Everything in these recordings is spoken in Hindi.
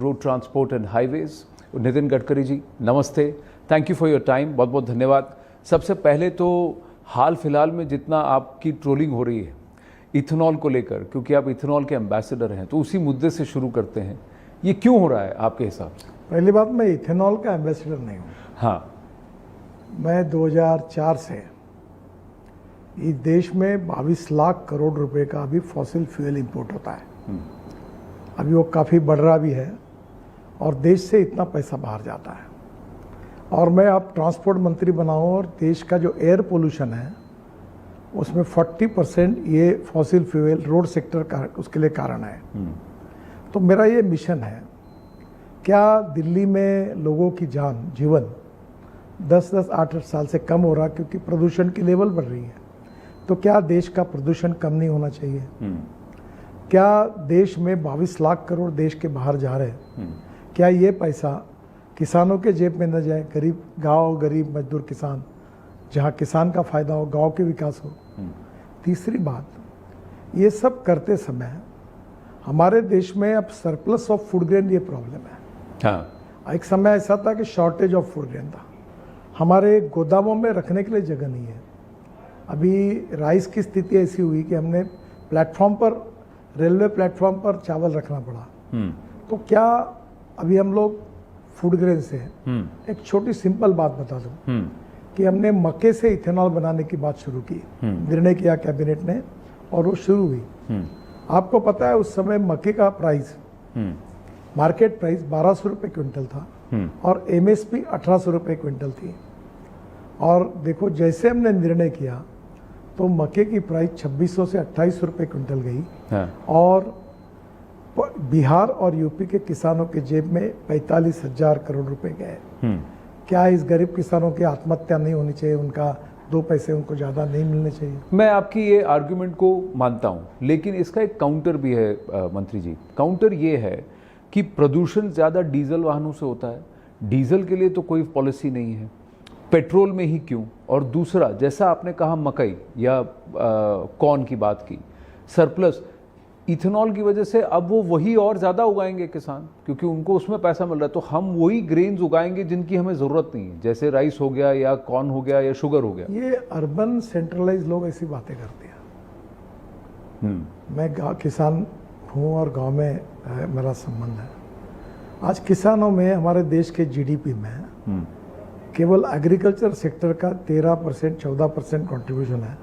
Road transport and highways. Nitin Gadkari ji नमस्ते, thank you for your time, बहुत बहुत धन्यवाद। सबसे पहले तो हाल फिलहाल में जितना आपकी ट्रोलिंग हो रही है इथेनॉल को लेकर, क्योंकि आप इथेनॉल के एम्बेसडर हैं, तो उसी मुद्दे से शुरू करते हैं। ये क्यों हो रहा है आपके हिसाब से? पहली बात, मैं इथेनॉल का एम्बेसडर नहीं हूँ। हाँ, मैं 2004 से इस देश में 22 लाख करोड़ रुपए का अभी फॉसिल फ्यूल इंपोर्ट होता है। अभी वो काफ़ी बढ़ रहा भी है और देश से इतना पैसा बाहर जाता है। और मैं अब ट्रांसपोर्ट मंत्री बना हूँ और देश का जो एयर पोल्यूशन है उसमें 40% ये फॉसिल फ्यूल रोड सेक्टर का उसके लिए कारण है। तो मेरा ये मिशन है, क्या दिल्ली में लोगों की जीवन 10-10, 8-8 साल से कम हो रहा क्योंकि प्रदूषण की लेवल बढ़ रही है, तो क्या देश का प्रदूषण कम नहीं होना चाहिए? क्या देश में 22 लाख करोड़ देश के बाहर जा रहे हैं, क्या ये पैसा किसानों के जेब में न जाए? गरीब गांव, गरीब मजदूर किसान, जहां किसान का फायदा हो, गांव के विकास हो। तीसरी बात, ये सब करते समय हमारे देश में अब सरप्लस ऑफ फूड ग्रेन ये प्रॉब्लम है। हाँ। एक समय ऐसा था कि शॉर्टेज ऑफ फूड ग्रेन था, हमारे गोदामों में रखने के लिए जगह नहीं है। अभी राइस की स्थिति ऐसी हुई कि हमने प्लेटफॉर्म पर, रेलवे प्लेटफॉर्म पर चावल रखना पड़ा। तो क्या अभी हम लोग फूड ग्रेन से, एक छोटी सिंपल बात बता दूं कि हमने मक्के से इथेनॉल बनाने की बात शुरू की, निर्णय किया कैबिनेट ने और वो शुरू हुई। आपको पता है उस समय मक्के का प्राइस, मार्केट प्राइस 1200 रुपये क्विंटल था और एमएसपी 1800 रुपये क्विंटल थी। और देखो जैसे हमने निर्णय किया तो मक्के की प्राइस 2600 से 2800 रुपये क्विंटल गई। हाँ। और बिहार और यूपी के किसानों के जेब में 45,000 करोड़ रुपए गए। क्या इस गरीब किसानों की आत्महत्या नहीं होनी चाहिए? उनका 2 पैसे उनको ज़्यादा नहीं मिलने चाहिए? मैं आपकी ये आर्ग्यूमेंट को मानता हूँ, लेकिन इसका एक काउंटर भी है मंत्री जी। काउंटर ये है कि प्रदूषण ज़्यादा डीजल वाहनों से होता है, डीजल के लिए तो कोई पॉलिसी नहीं है, पेट्रोल में ही क्यों? और दूसरा, जैसा आपने कहा मकई या कॉर्न की बात की, सरप्लस इथेनॉल की वजह से अब वो वही और ज़्यादा उगाएंगे किसान, क्योंकि उनको उसमें पैसा मिल रहा है। तो हम वही ग्रेन्स उगाएंगे जिनकी हमें ज़रूरत नहीं है, जैसे राइस हो गया या कॉर्न हो गया या शुगर हो गया। ये अर्बन सेंट्रलाइज लोग ऐसी बातें करते हैं। मैं किसान हूँ और गांव में मेरा संबंध है। आज किसानों में, हमारे देश के जीडीपी में केवल एग्रीकल्चर सेक्टर का 13%, 14% कंट्रीब्यूशन है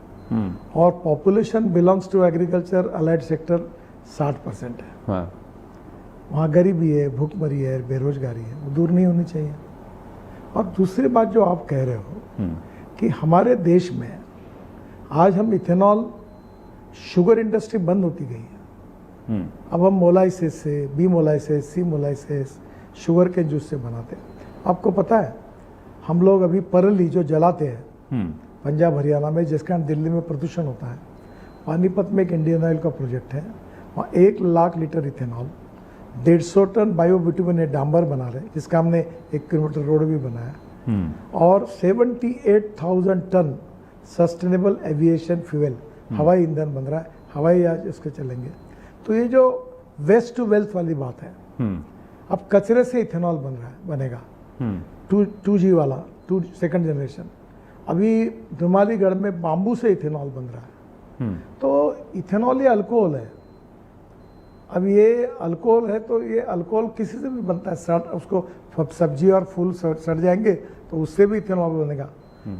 और population belongs to agriculture allied sector 60% है। हाँ। वहाँ गरीबी है, भूखमरी है, बेरोजगारी है, वो दूर नहीं होनी चाहिए। और दूसरी बात जो आप कह रहे हो कि हमारे देश में आज हम इथेनॉल, शुगर इंडस्ट्री बंद होती गई है। अब हम मोलाइसिस से, बी मोलाइसिस, सी मोलाइसिस, शुगर के जूस से बनाते हैं। आपको पता है हम लोग अभी परली जो जलाते हैं पंजाब हरियाणा में, जिसके कारण दिल्ली में प्रदूषण होता है, पानीपत में एक इंडियन ऑयल का प्रोजेक्ट है, वहाँ 1 लाख लीटर इथेनॉल, 150 टन बायोबिटुमिन डांबर बना रहे, जिसका हमने 1 किलोमीटर रोड भी बनाया, और 78,000 टन सस्टेनेबल एविएशन फ्यूल, हवाई ईंधन बन रहा है, हवाई जहाज इसके चलेंगे। तो ये जो वेस्ट टू वेल्थ वाली बात है, अब कचरे से इथेनॉल बनेगा, 2G वाला, सेकंड जनरेशन। अभी नुमालीगढ़ में बाम्बू से इथेनॉल बन रहा है। तो इथेनॉल ये अल्कोहल है। अब ये अल्कोहल है तो ये अल्कोहल किसी से भी बनता है, उसको सब्जी और फूल सड़ जाएंगे तो उससे भी इथेनॉल बनेगा।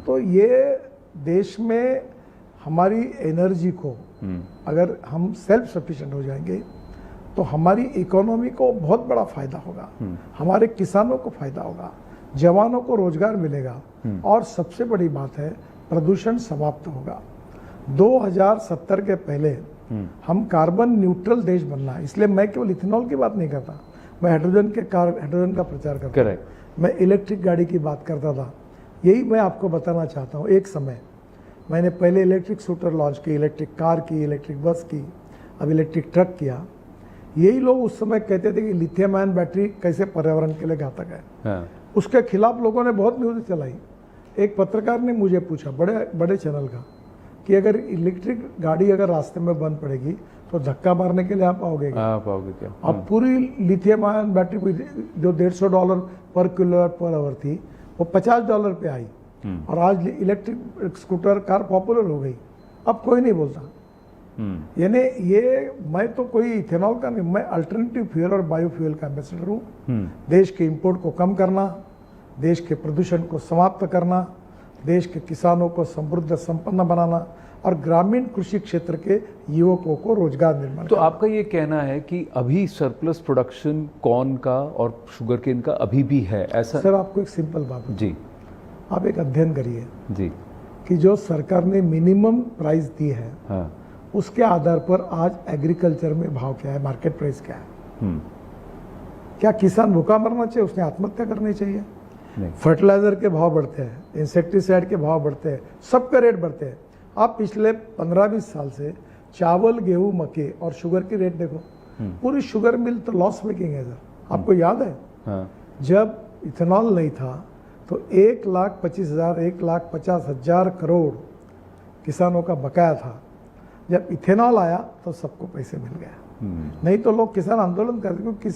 तो ये देश में हमारी एनर्जी को, अगर हम सेल्फ सफिशिएंट हो जाएंगे तो हमारी इकोनॉमी को बहुत बड़ा फायदा होगा, हमारे किसानों को फायदा होगा, जवानों को रोजगार मिलेगा और सबसे बड़ी बात है प्रदूषण समाप्त होगा। 2070 के पहले हम कार्बन न्यूट्रल देश बनना है। इसलिए मैं केवल इथेनॉल की बात नहीं करता, मैं हाइड्रोजन का प्रचार करता हूँ, मैं इलेक्ट्रिक गाड़ी की बात करता था। यही मैं आपको बताना चाहता हूँ, एक समय मैंने पहले इलेक्ट्रिक स्कूटर लॉन्च की, इलेक्ट्रिक कार की, इलेक्ट्रिक बस की, अब इलेक्ट्रिक ट्रक किया। यही लोग उस समय कहते थे कि लिथियम आयन बैटरी कैसे पर्यावरण के लिए घातक है। हाँ। उसके खिलाफ लोगों ने बहुत न्यूज़ चलाई। एक पत्रकार ने मुझे पूछा, बड़े चैनल का, कि अगर इलेक्ट्रिक गाड़ी अगर रास्ते में बंद पड़ेगी तो धक्का मारने के लिए आप आओगे क्या? आप आओगे क्या? अब पूरी लिथियम आयन बैटरी जो $150 पर किलोवाट पर आवर थी वो $50 पे आई, और आज इलेक्ट्रिक स्कूटर कार पॉपुलर हो गई, अब कोई नहीं बोलता। यानी ये मैं तो कोई इथेनॉल का नहीं, मैं अल्टरनेटिव फ्यूल और बायोफ्यूल का एम्बेसडर हूँ। देश के इंपोर्ट को कम करना, देश के प्रदूषण को समाप्त करना, देश के किसानों को समृद्ध संपन्न बनाना और ग्रामीण कृषि क्षेत्र के युवकों को रोजगार निर्माण। तो आपका ये कहना है कि अभी सरप्लस प्रोडक्शन कॉर्न का और शुगर केन का अभी भी है, ऐसा? सर आपको एक सिंपल बात जी, आप एक अध्ययन करिए जी, कि जो सरकार ने मिनिमम प्राइस दी है, हाँ, उसके आधार पर आज एग्रीकल्चर में भाव क्या है, मार्केट प्राइस क्या है। क्या किसान भूखा मरना चाहिए? उसने आत्महत्या करनी चाहिए? नहीं। फर्टिलाइजर के भाव बढ़ते हैं, इंसेक्टिसाइड के भाव बढ़ते हैं, सबके रेट बढ़ते हैं। आप पिछले 15-20 साल से चावल, गेहूं, मक्के और शुगर की रेट देखो, पूरी शुगर मिल तो लॉस मेकिंग है सर। आपको याद है? हाँ, जब इथेनॉल नहीं था तो 1,25,000 1,50,000 करोड़ किसानों का बकाया था। जब इथेनॉल आया तो सबको पैसे मिल गया, नहीं तो लोग किसान आंदोलन करते, क्योंकि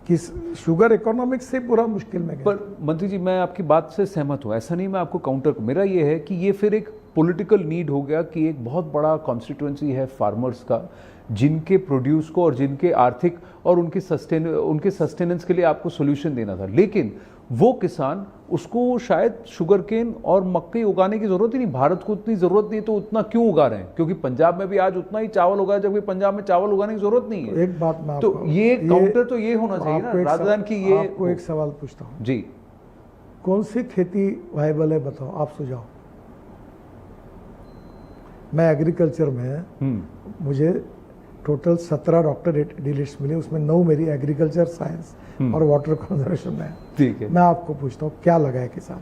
किस शुगर इकोनॉमिक्स से पूरा मुश्किल में गया। पर मंत्री जी मैं आपकी बात से सहमत हूँ, ऐसा नहीं, मैं आपको काउंटर, मेरा ये है कि ये फिर एक पॉलिटिकल नीड हो गया कि एक बहुत बड़ा कॉन्स्टिट्यूएंसी है फार्मर्स का, जिनके प्रोड्यूस को और जिनके आर्थिक और उनके सस्टेनेंस के लिए आपको सोल्यूशन देना था। लेकिन वो किसान, उसको शायद शुगर केन और मक्के उगाने की जरूरत ही नहीं, भारत को उतनी जरूरत नहीं, तो उतना क्यों उगा रहे हैं? क्योंकि पंजाब में भी आज उतना ही चावल उगा है, जबकि पंजाब में चावल उगाने की जरूरत नहीं है। एक बात मैं तो ये काउंटर तो ये होना चाहिए ना, राजधान की ये। आपको एक सवाल पूछता हूँ जी, कौन सी खेती वायबल है बताओ, आप सुझाओ। मैं एग्रीकल्चर में मुझे टोटल 17 डॉक्टरेट डिलीट्स मिले, उसमें 9 मेरी एग्रीकल्चर साइंस और वाटर कंजर्वेशन में है। ठीक है, मैं आपको पूछता हूँ क्या लगा है किसान?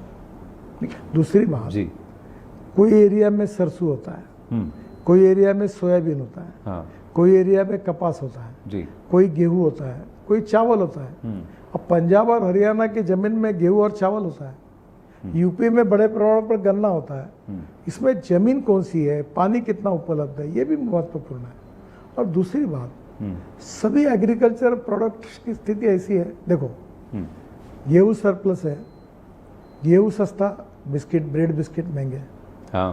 दूसरी बात जी, कोई एरिया में सरसों होता है, कोई एरिया में सोयाबीन होता है, हाँ, कोई एरिया में कपास होता है, जी, कोई गेहूं होता है, कोई चावल होता है। अब पंजाब और हरियाणा की जमीन में गेहूं और चावल होता है, यूपी में बड़े पैमाने पर गन्ना होता है। इसमें जमीन कौन सी है, पानी कितना उपलब्ध है, ये भी महत्वपूर्ण है। और दूसरी बात, सभी एग्रीकल्चर प्रोडक्ट्स की स्थिति ऐसी है, देखो गेहूं सरप्लस है, गेहूं सस्ता, बिस्किट, ब्रेड बिस्किट महंगे, हाँ,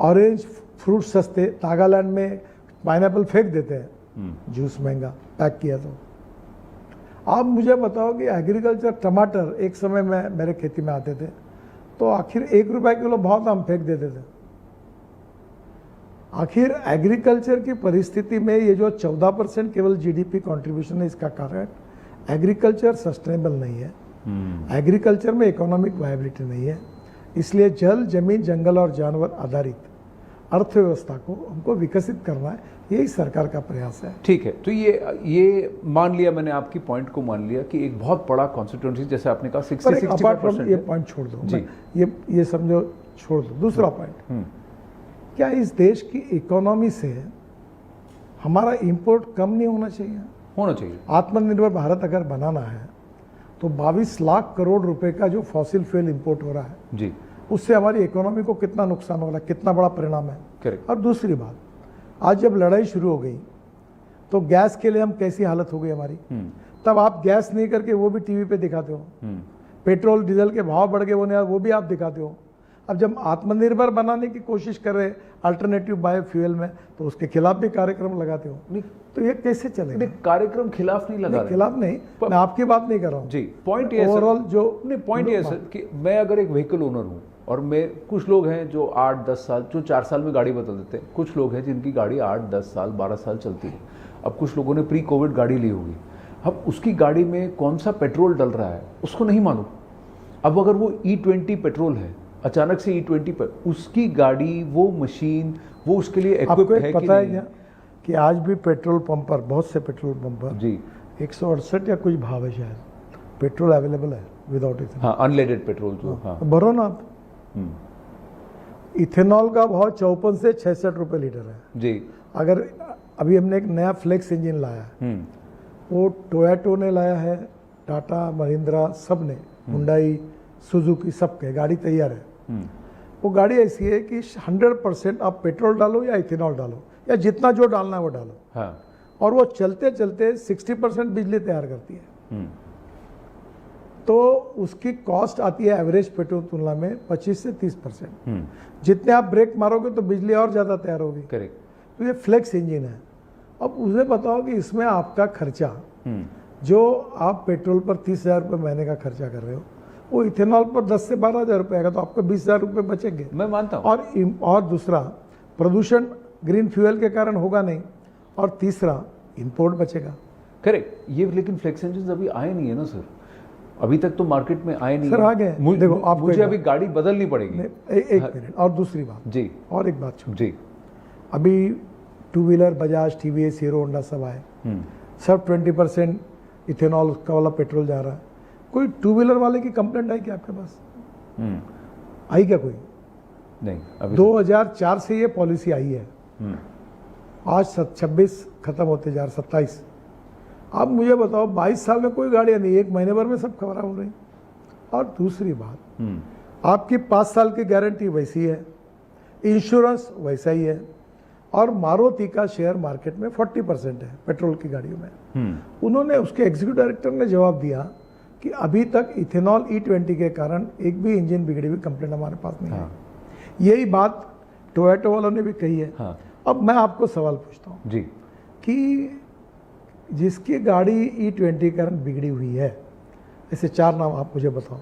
ऑरेंज फ्रूट सस्ते, नागालैंड में पाइनएप्पल फेंक देते हैं, जूस महंगा पैक किया। तो आप मुझे बताओ कि एग्रीकल्चर टमाटर एक समय में मेरे खेती में आते थे तो आखिर ₹1 किलो भाव था, हम फेंक देते थे। आखिर एग्रीकल्चर की परिस्थिति में ये जो 14% केवल जीडीपी कंट्रीब्यूशन है, इसका कारण एग्रीकल्चर सस्टेनेबल नहीं है, एग्रीकल्चर में इकोनॉमिक वायबिलिटी नहीं है। इसलिए जल, जमीन, जंगल और जानवर आधारित अर्थव्यवस्था को हमको विकसित करना है, यही सरकार का प्रयास है। ठीक है, तो ये मान लिया मैंने, आपकी पॉइंट को मान लिया कि एक बहुत बड़ा कॉन्स्टिट्यूएंसी, जैसे आपने कहा 60-65%, ये पॉइंट छोड़ दो जी, ये समझो छोड़ दो। दूसरा पॉइंट, क्या इस देश की इकोनॉमी से हमारा इंपोर्ट कम नहीं होना चाहिए? होना चाहिए। आत्मनिर्भर भारत अगर बनाना है तो 22 लाख करोड़ रुपए का जो फॉसिल फ्यूल इंपोर्ट हो रहा है जी, उससे हमारी इकोनॉमी को कितना नुकसान हो रहा है, कितना बड़ा परिणाम है। करेक्ट। और दूसरी बात, आज जब लड़ाई शुरू हो गई तो गैस के लिए हम कैसी हालत हो गई हमारी, तब आप गैस नहीं करके वो भी टीवी पे दिखाते हो, पेट्रोल डीजल के भाव बढ़ गए वो भी आप दिखाते हो। अब जब आत्मनिर्भर बनाने की कोशिश कर रहे अल्टरनेटिव बायोफ्यूल में, तो उसके खिलाफ भी कार्यक्रम लगाते हो। नहीं, तो ये कैसे चलेगा? कार्यक्रम खिलाफ नहीं लगा रहे, खिलाफ नहीं, मैं आपकी बात नहीं कर रहा हूँ जी। पॉइंट ये ओवरऑल जो पॉइंट ये सर कि मैं अगर एक व्हीकल ओनर हूँ और मैं, कुछ लोग हैं जो 8-10 साल, जो 4 साल में गाड़ी बदल देते हैं, कुछ लोग हैं जिनकी गाड़ी 8-10 साल 12 साल चलती है। अब कुछ लोगों ने प्री कोविड गाड़ी ली होगी, अब उसकी गाड़ी में कौन सा पेट्रोल डल रहा है उसको नहीं मालूम। अब अगर वो E20 पेट्रोल है, अचानक से E20 पर उसकी गाड़ी, वो मशीन, वो उसके लिए इक्विप्ड है कि पता है नहीं? क्या कि आज भी पेट्रोल पंप पर, बहुत से पेट्रोल पंप पर जी 168 या कुछ भाव है शायद, पेट्रोल अवेलेबल है विदाउट इथेनॉल। हाँ, अनलेडेड पेट्रोल जो, हाँ, तो भरो ना आप। इथेनॉल का भाव 54 से 66 रुपए लीटर है जी। अगर अभी हमने एक नया फ्लेक्स इंजन लाया है, वो टोयोटो ने लाया है, टाटा, महिंद्रा सब ने, हुंडई, सुजुकी, सबके गाड़ी तैयार है। वो गाड़ी ऐसी है कि 100% आप पेट्रोल डालो या इथेनॉल डालो, या जितना जो डालना है वो डालो, हाँ, और वो चलते चलते 60% बिजली तैयार करती है। तो उसकी कॉस्ट आती है एवरेज पेट्रोल तुलना में 25 से 30%। जितने आप ब्रेक मारोगे तो बिजली और ज़्यादा तैयार होगी। करेक्ट। तो ये फ्लेक्स इंजन है। अब उसे बताओ कि इसमें आपका खर्चा जो आप पेट्रोल पर 30,000 रुपये महीने का खर्चा कर रहे हो, वो इथेनॉल पर 10 से 12,000 रुपये आएगा, तो आपको 20,000 रुपये बचेंगे। मैं मानता हूँ। और दूसरा, प्रदूषण ग्रीन फ्यूल के कारण होगा नहीं, और तीसरा इंपोर्ट बचेगा। करेक्ट। ये लेकिन फ्लेक्स इंजन अभी आए नहीं है ना सर, अभी तक तो मार्केट में आए नहीं सर है। आ गए। देखो आपको मुझे अभी गाड़ी बदलनी पड़ेगी। एक मिनट, और दूसरी बात जी, और एक बात छोड़, जी, अभी two wheeler Bajaj, TVS, hero Honda सब आए, सब 20% इथेनॉल का वाला पेट्रोल जा रहा है। कोई टू व्हीलर वाले की कंप्लेंट आई क्या आपके पास? आई क्या कोई? नहीं। अभी 2004 से ये पॉलिसी आई है, आज 26 खत्म होते जा रहा, 27। अब मुझे बताओ 22 साल में कोई गाड़ियाँ नहीं, एक महीने भर में सब खराब हो रही। और दूसरी बात, आपकी 5 साल की गारंटी वैसी है, इंश्योरेंस वैसा ही है, और मारुति का शेयर मार्केट में 40% है पेट्रोल की गाड़ियों में। उन्होंने, उसके एग्जीक्यूटिव डायरेक्टर ने जवाब दिया कि अभी तक इथेनॉल E20 के कारण एक भी इंजन बिगड़ी हुई कंप्लेंट हमारे पास नहीं है। यही बात टोयोटो वालों ने भी कही है। अब मैं आपको सवाल पूछता हूँ जी, कि जिसकी गाड़ी E20 के कारण बिगड़ी हुई है, ऐसे 4 नाम आप मुझे बताओ।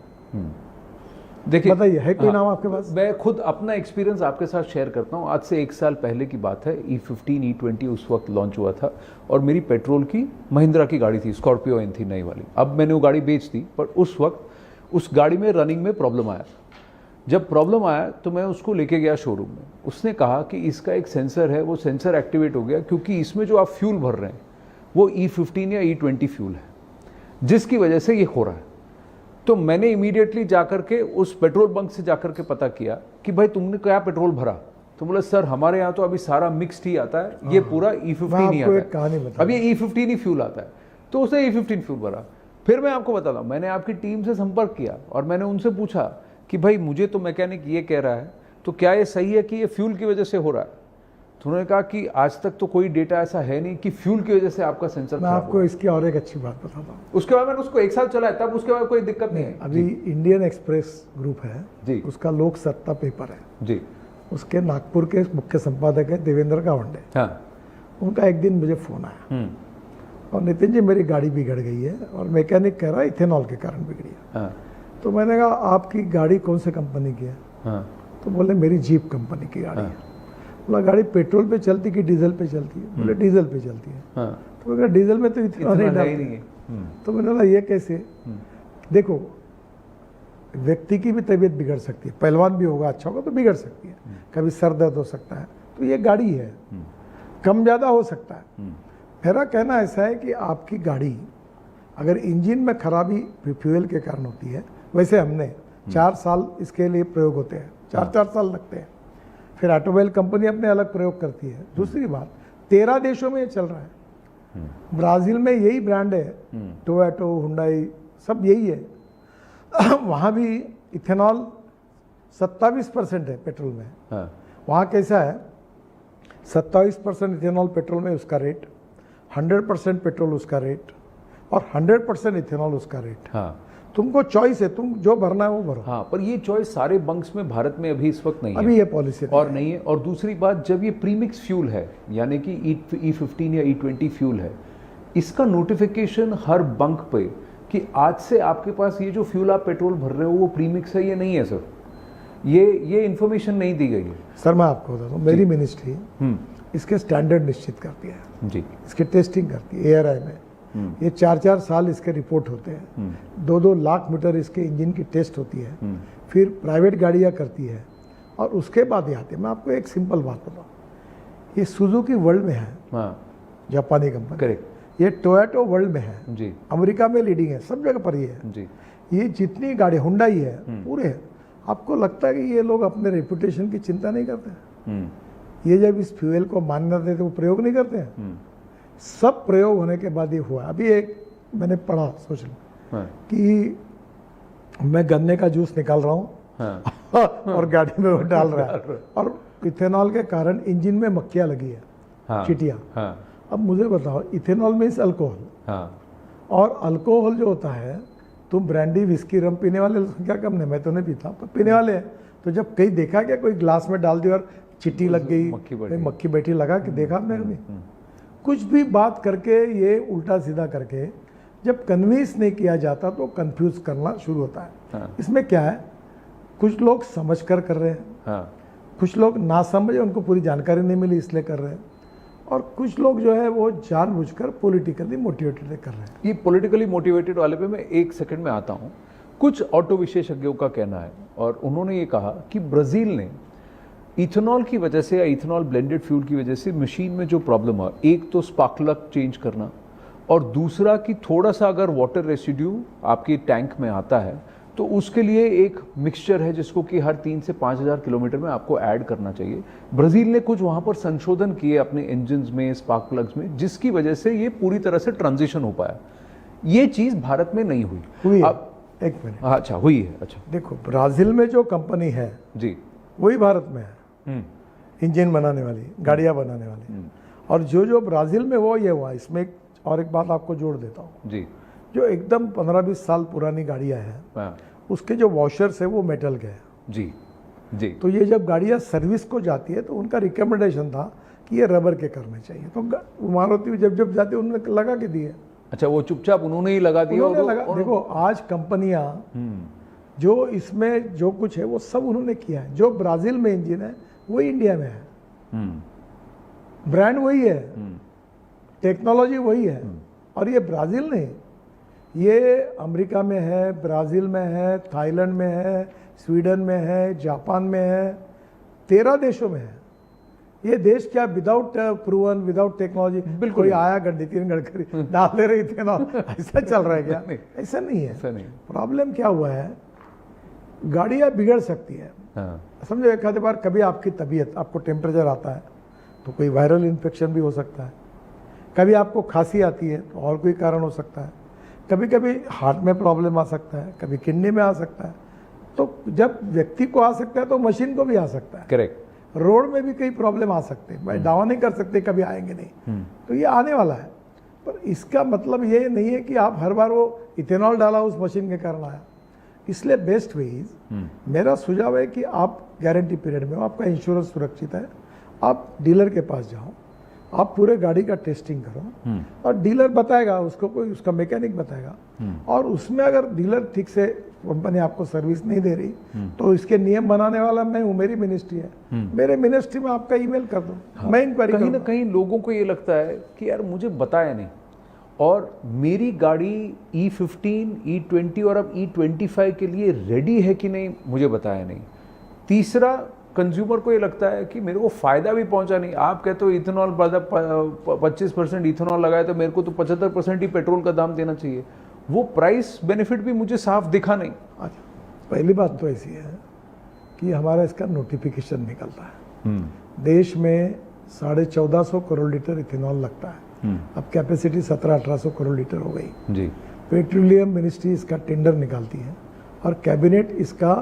देखिए, बताइए, है कोई नाम आपके पास? मैं खुद अपना एक्सपीरियंस आपके साथ शेयर करता हूँ। आज से 1 साल पहले की बात है, E15 E20 उस वक्त लॉन्च हुआ था, और मेरी पेट्रोल की महिंद्रा की गाड़ी थी, स्कॉर्पियो एन थी नई वाली। अब मैंने वो गाड़ी बेच दी, पर उस वक्त उस गाड़ी में रनिंग में प्रॉब्लम आया। जब प्रॉब्लम आया तो मैं उसको लेके गया शोरूम में। उसने कहा कि इसका एक सेंसर है, वो सेंसर एक्टिवेट हो गया, क्योंकि इसमें जो आप फ्यूल भर रहे हैं वो E15 या E20 फ्यूल है, जिसकी वजह से ये हो रहा है। तो मैंने इमीडिएटली जाकर के उस पेट्रोल बंक से जाकर के पता किया कि भाई तुमने क्या पेट्रोल भरा? तो बोला सर हमारे यहाँ तो अभी सारा मिक्स्ड ही आता है, ये पूरा E15 ही आता है, अब ये E15 ही फ्यूल आता है। तो उसने E15 फ्यूल भरा। फिर मैं आपको बताता हूँ, मैंने आपकी टीम से संपर्क किया और मैंने उनसे पूछा कि भाई मुझे तो मैकेनिक ये कह रहा है, तो क्या ये सही है कि ये फ्यूल की वजह से हो रहा है? तो उन्होंने कहा कि आज तक तो कोई डेटा ऐसा है नहीं कि फ्यूल की वजह से आपका सेंसर। मैं आपको इसकी और एक अच्छी बात बताता हूँ। उसके बाद मैंने उसको 1 साल चलाया, तब उसके बाद कोई दिक्कत नहीं है। अभी इंडियन एक्सप्रेस ग्रुप है जी, उसका लोक सत्ता पेपर है जी, उसके नागपुर के मुख्य संपादक है देवेंद्र गावंडे। हाँ। उनका एक दिन मुझे फोन आया और नितिन जी मेरी गाड़ी बिगड़ गई है और मैकेनिक कह रहा है इथेनॉल के कारण बिगड़ी है। हाँ। तो मैंने कहा आपकी गाड़ी कौन से कंपनी की है? हाँ। तो बोले मेरी जीप कंपनी की गाड़ी है। बोला गाड़ी पेट्रोल पे चलती कि डीजल पे चलती है? बोले डीजल पे चलती है। तो मैंने कहा डीजल में तो इथेनॉल नहीं है। तो मैंने बोला ये कैसे? देखो व्यक्ति की भी तबीयत बिगड़ सकती है, पहलवान भी होगा अच्छा होगा तो बिगड़ सकती है, कभी सर दर्द हो सकता है, तो ये गाड़ी है, कम ज़्यादा हो सकता है। मेरा कहना ऐसा है कि आपकी गाड़ी अगर इंजन में खराबी फ्यूल के कारण होती है, वैसे हमने 4 साल इसके लिए प्रयोग होते हैं, 4 साल लगते हैं, फिर ऑटोमोबाइल कंपनी अपने अलग प्रयोग करती है। दूसरी बात 13 देशों में ये चल रहा है, ब्राज़ील में यही ब्रांड है, टोयोटो, हुंडई सब यही है। वहाँ भी इथेनॉल 27% है पेट्रोल में। हाँ। वहाँ कैसा है 27% इथेनॉल पेट्रोल में उसका रेट, 100% पेट्रोल उसका रेट और 100% इथेनॉल उसका रेट। हाँ। तुमको चॉइस है, तुम जो भरना है वो भरो। हाँ, पर ये चॉइस सारे बंक्स में भारत में अभी इस वक्त नहीं है, अभी ये पॉलिसी और नहीं है। और दूसरी बात, जब ये प्रीमिक्स फ्यूल है यानी कि E15 या E20 फ्यूल है, इसका नोटिफिकेशन हर बंक पे कि आज से आपके पास ये जो फ्यूल आप पेट्रोल भर रहे हो वो प्रीमिक्स है, ये नहीं है सर, ये इन्फॉर्मेशन नहीं दी गई है। सर मैं आपको बताता हूँ, मेरी मिनिस्ट्री इसके स्टैंडर्ड निश्चित करती है जी, इसकी टेस्टिंग करती है ARI में। ये 4 साल इसके रिपोर्ट होते हैं, 2 लाख मीटर इसके इंजन की टेस्ट होती है, फिर प्राइवेट गाड़ियाँ करती है और उसके बाद ये आती है। मैं आपको एक सिंपल बात बताऊँ, ये सुजुकी वर्ल्ड में है, जापानी कंपनी। करेक्ट। ये टोयोटो वर्ल्ड में है जी, अमेरिका में लीडिंग है, सब जगह पर ये है जी। ये जितनी गाड़ी हुंडई है पूरे है। आपको लगता है कि ये लोग अपने रेपुटेशन की चिंता नहीं करते? ये जब इस फ्यूल को मान्यता देते वो प्रयोग नहीं करते हैं? सब प्रयोग होने के बाद ये हुआ। अभी एक मैंने पढ़ा, सोच लो कि मैं गन्ने का जूस निकाल रहा हूँ और गाड़ी में वो डाल रहा है और इथेनॉल के कारण इंजन में मक्खियाँ लगी है। हाँ, चिटिया। हाँ, अब मुझे बताओ, इथेनॉल मीन्स अल्कोहल, हाँ, और अल्कोहल जो होता है, तुम ब्रांडी विस्की रम पीने वाले लोग क्या कम नहीं, मैं तो नहीं पीता पर पीने वाले हैं, तो जब कहीं देखा क्या कोई ग्लास में डाल दिया और चिट्टी लग गई, मक्खी बैठी लगा कि देखा आपने कभी? कुछ भी बात करके ये उल्टा सीधा करके जब कन्विंस नहीं किया जाता तो कंफ्यूज करना शुरू होता है। हाँ, इसमें क्या है, कुछ लोग समझ कर रहे हैं, हाँ, कुछ लोग ना समझे, उनको पूरी जानकारी नहीं मिली इसलिए कर रहे हैं, और कुछ लोग जो है वो जानबूझकर पॉलिटिकली मोटिवेटेड कर रहे हैं। ये पॉलिटिकली मोटिवेटेड वाले पे मैं एक सेकंड में आता हूँ। कुछ ऑटो विशेषज्ञों का कहना है और उन्होंने ये कहा कि ब्राज़ील ने इथेनॉल की वजह से या इथेनॉल ब्लेंडेड फ्यूल की वजह से मशीन में जो प्रॉब्लम है, एक तो स्पार्क प्लग चेंज करना, और दूसरा कि थोड़ा सा अगर वाटर रेसिड्यू आपके टैंक में आता है तो उसके लिए एक मिक्सचर है जिसको कि हर 3 से 5,000 किलोमीटर में आपको ऐड करना चाहिए। ब्राज़ील ने कुछ वहाँ पर संशोधन किए अपने इंजन्स में, स्पार्क प्लग्स में, जिसकी वजह से ये पूरी तरह से ट्रांजिशन हो पाया। ये चीज़ भारत में नहीं हुई। अब एक मिनट, अच्छा हुई है। अच्छा देखो, ब्राज़ील में जो कंपनी है जी, वही भारत में है, इंजन बनाने वाली, गाड़ियाँ बनाने वाली, और जो ब्राज़ील में वो ये हुआ। इसमें और एक बात आपको जोड़ देता हूँ जी, जो एकदम 15-20 साल पुरानी गाड़ियाँ हैं, हाँ, उसके जो वॉशर्स है वो मेटल के हैं। जी, जी, तो ये जब गाड़ियाँ सर्विस को जाती है तो उनका रिकमेंडेशन था कि ये रबर के करने चाहिए, तो मारुति जब जाती है उन्होंने लगा के दिए। अच्छा, वो चुपचाप उन्होंने ही लगा दिया। देखो, आज कंपनियां जो इसमें जो कुछ है वो सब उन्होंने किया है। जो ब्राज़ील में इंजन है वही इंडिया में है, ब्रांड वही है, टेक्नोलॉजी वही है, और ये ब्राज़ील नहीं, ये अमेरिका में है, ब्राज़ील में है, थाईलैंड में है, स्वीडन में है, जापान में है, 13 देशों में है। ये देश क्या विदाउट प्रूवन, विदाउट टेक्नोलॉजी, बिल्कुल कोई आया नितिन गडकरी डाल दे रहे थे ना, ऐसा चल रहा है क्या? ऐसा नहीं है। प्रॉब्लम क्या हुआ है, गाड़ियाँ बिगड़ सकती है। हाँ, समझो, एक आधे बार कभी आपकी तबीयत, आपको टेम्परेचर आता है तो कोई वायरल इन्फेक्शन भी हो सकता है, कभी आपको खांसी आती है तो और कोई कारण हो सकता है, कभी कभी हार्ट में प्रॉब्लम आ सकता है, कभी किडनी में आ सकता है। तो जब व्यक्ति को आ सकता है तो मशीन को भी आ सकता है। करेक्ट। रोड में भी कई प्रॉब्लम आ सकते हैं, भाई दावा नहीं कर सकते कभी आएंगे नहीं, तो ये आने वाला है। पर इसका मतलब ये नहीं है कि आप हर बार वो इथेनॉल डाला उस मशीन के कारण आया। इसलिए बेस्ट वे इज, मेरा सुझाव है कि आप गारंटी पीरियड में हो, आपका इंश्योरेंस सुरक्षित है, आप डीलर के पास जाओ, आप पूरे गाड़ी का टेस्टिंग करो, और डीलर बताएगा उसको, कोई उसका मैकेनिक बताएगा, और उसमें अगर डीलर ठीक से, कंपनी आपको सर्विस नहीं दे रही तो इसके नियम बनाने वाला मैं हूँ, मेरी मिनिस्ट्री है, मेरे मिनिस्ट्री में आपका ईमेल कर दो। हाँ, मैं इंक्वायरी कहीं ना कहीं लोगों को ये लगता है कि यार मुझे बताया नहीं, और मेरी गाड़ी E15, E20 और अब E25 के लिए रेडी है कि नहीं मुझे बताया नहीं। तीसरा, कंज्यूमर को ये लगता है कि मेरे को फ़ायदा भी पहुंचा नहीं। आप कहते हो इथेनॉल 25% इथेनॉल लगाए तो मेरे को तो 75% ही पेट्रोल का दाम देना चाहिए, वो प्राइस बेनिफिट भी मुझे साफ दिखा नहीं। अच्छा, पहली बात तो ऐसी है कि हमारा इसका नोटिफिकेशन निकलता है, देश में 1450 करोड़ लीटर इथेनॉल लगता है, अब कैपेसिटी 1700-1800 करोड़ लीटर हो गई जी। पेट्रोलियम मिनिस्ट्री इसका टेंडर निकालती है और कैबिनेट इसका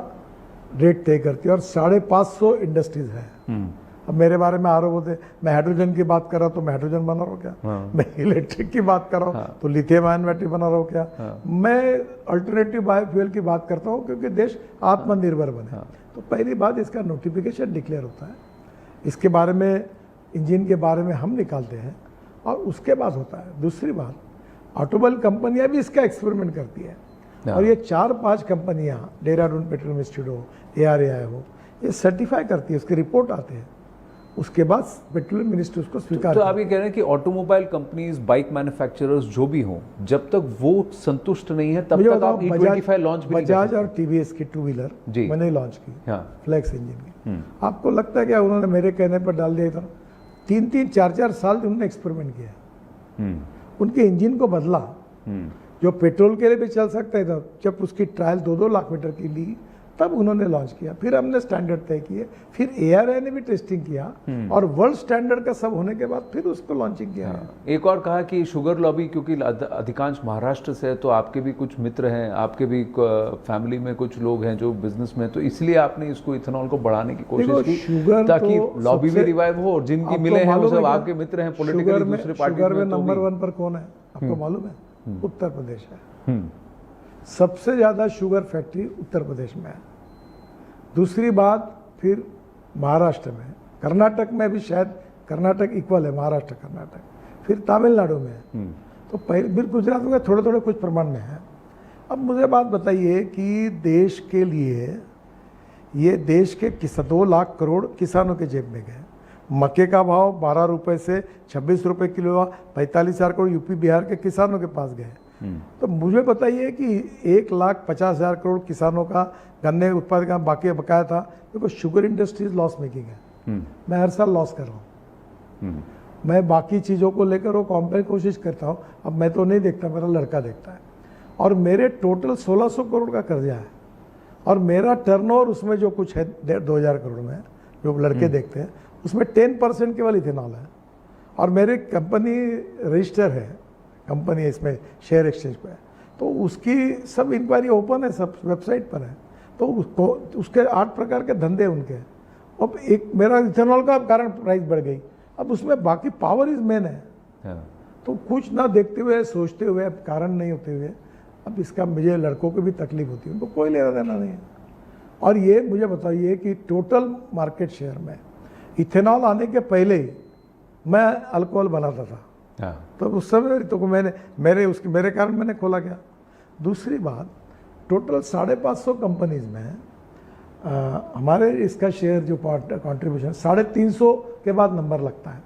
रेट तय करती है, और 550 इंडस्ट्रीज हैं। अब मेरे बारे में आरोप होते, मैं हाइड्रोजन की बात कर रहा हूँ तो मैं हाइड्रोजन बना रहा हूँ क्या? हाँ। मैं इलेक्ट्रिक की बात कर रहा हूँ, हाँ, तो लिथियम आयन बैटरी बना रहा हूँ क्या? हाँ। मैं अल्टरनेटिव बायोफ्यूल की बात करता हूँ क्योंकि देश आत्मनिर्भर बने। हाँ। तो पहली बात, इसका नोटिफिकेशन डिक्लेयर होता है, इसके बारे में, इंजन के बारे में हम निकालते हैं, और उसके बाद होता है। दूसरी बात, ऑटोमोबाइल कंपनियां भी इसका एक्सपेरिमेंट करती है, और ये 4-5 कंपनियां, देहरादून पेट्रोलियम इंस्टीट्यूट हो, ARAI हो, ये सर्टिफाई करती है, उसके रिपोर्ट आते हैं, उसके बाद पेट्रोलियम मिनिस्ट्री उसको स्वीकार। तो आप ये कह रहे हैं कि ऑटोमोबाइल कंपनीज, बाइक मैन्युफैक्चरर्स जो भी हों, जब तक वो संतुष्ट नहीं है तब तक आप E25 लॉन्च भी नहीं कर सकते। बजाज और TVS की 2 व्हीलर मैंने लॉन्च की, हाँ, फ्लैक्स इंजन की। आपको लगता है क्या उन्होंने मेरे कहने पर डाल दिया था? 3-3, 4-4 साल उन्होंने एक्सपेरिमेंट किया, उनके इंजन को बदला, जो पेट्रोल के लिए भी चल सकता है था। जब उसकी ट्रायल 2-2 लाख मीटर की ली तब उन्होंने लॉन्च किया, फिर हमने स्टैंडर्ड तय किए, फिर ARI ने भी टेस्टिंग किया और वर्ल्ड स्टैंडर्ड का सब होने के बाद फिर उसको लॉन्चिंग किया। एक और कहा कि शुगर लॉबी, क्योंकि अधिकांश महाराष्ट्र से है, तो आपके भी कुछ मित्र हैं, आपके भी फैमिली में कुछ लोग हैं जो बिजनेस में, तो इसलिए आपने इसको इथेनॉल को बढ़ाने की कोशिश की शुगर ताकि तो लॉबी भी रिवाइव हो, और जिनकी मिले हैं वो सब आपके मित्र हैं पॉलिटिकली दूसरे पार्टी शुगर में में। नंबर 1 पर कौन है आपको मालूम है? उत्तर प्रदेश है। सबसे ज्यादा शुगर फैक्ट्री उत्तर प्रदेश में है। दूसरी बात फिर महाराष्ट्र में, कर्नाटक में भी शायद कर्नाटक इक्वल है महाराष्ट्र कर्नाटक, फिर तमिलनाडु में है। तो पहले बिल्कुल गुजरात में थोड़े थोड़े कुछ प्रमाण में है। अब मुझे बात बताइए कि देश के लिए ये देश के 2 लाख करोड़ किसानों के जेब में गए। मक्के का भाव 12 रुपए से 26 रुपए किलो हुआ, 45,000 करोड़ यूपी बिहार के किसानों के पास गए। तो मुझे बताइए कि 1,50,000 करोड़ किसानों का गन्ने उत्पादन का बाकी बकाया था, क्योंकि शुगर इंडस्ट्रीज लॉस मेकिंग है। मैं हर साल लॉस कर रहा हूँ। मैं बाकी चीज़ों को लेकर वो कॉम्पेयर कोशिश करता हूँ। अब मैं तो नहीं देखता, मेरा लड़का देखता है। और मेरे टोटल 1,600 करोड़ का कर्जा है, और मेरा टर्नओवर उसमें जो कुछ है 2,000 करोड़ में, जो लड़के देखते हैं, उसमें 10% केवल इथेनॉल है। और मेरे कंपनी रजिस्टर है, कंपनी इसमें शेयर एक्सचेंज पे है, तो उसकी सब इंक्वायरी ओपन है, सब वेबसाइट पर है। तो उसको उसके 8 प्रकार के धंधे उनके। अब एक मेरा इथेनॉल का कारण प्राइस बढ़ गई, अब उसमें बाकी पावर इज मेन है। तो कुछ ना देखते हुए, सोचते हुए, अब कारण नहीं होते हुए, अब इसका मुझे लड़कों को भी तकलीफ होती है, उनको कोई लेना देना नहीं है। और ये मुझे बताइए कि टोटल मार्केट शेयर में इथेनॉल आने के पहले ही मैं अल्कोहल बनाता था। तो उस समय तो मेरे कारण मैंने खोला गया। दूसरी बात, टोटल 550 कंपनीज में हमारे इसका शेयर जो कंट्रीब्यूशन 350 के बाद नंबर लगता है।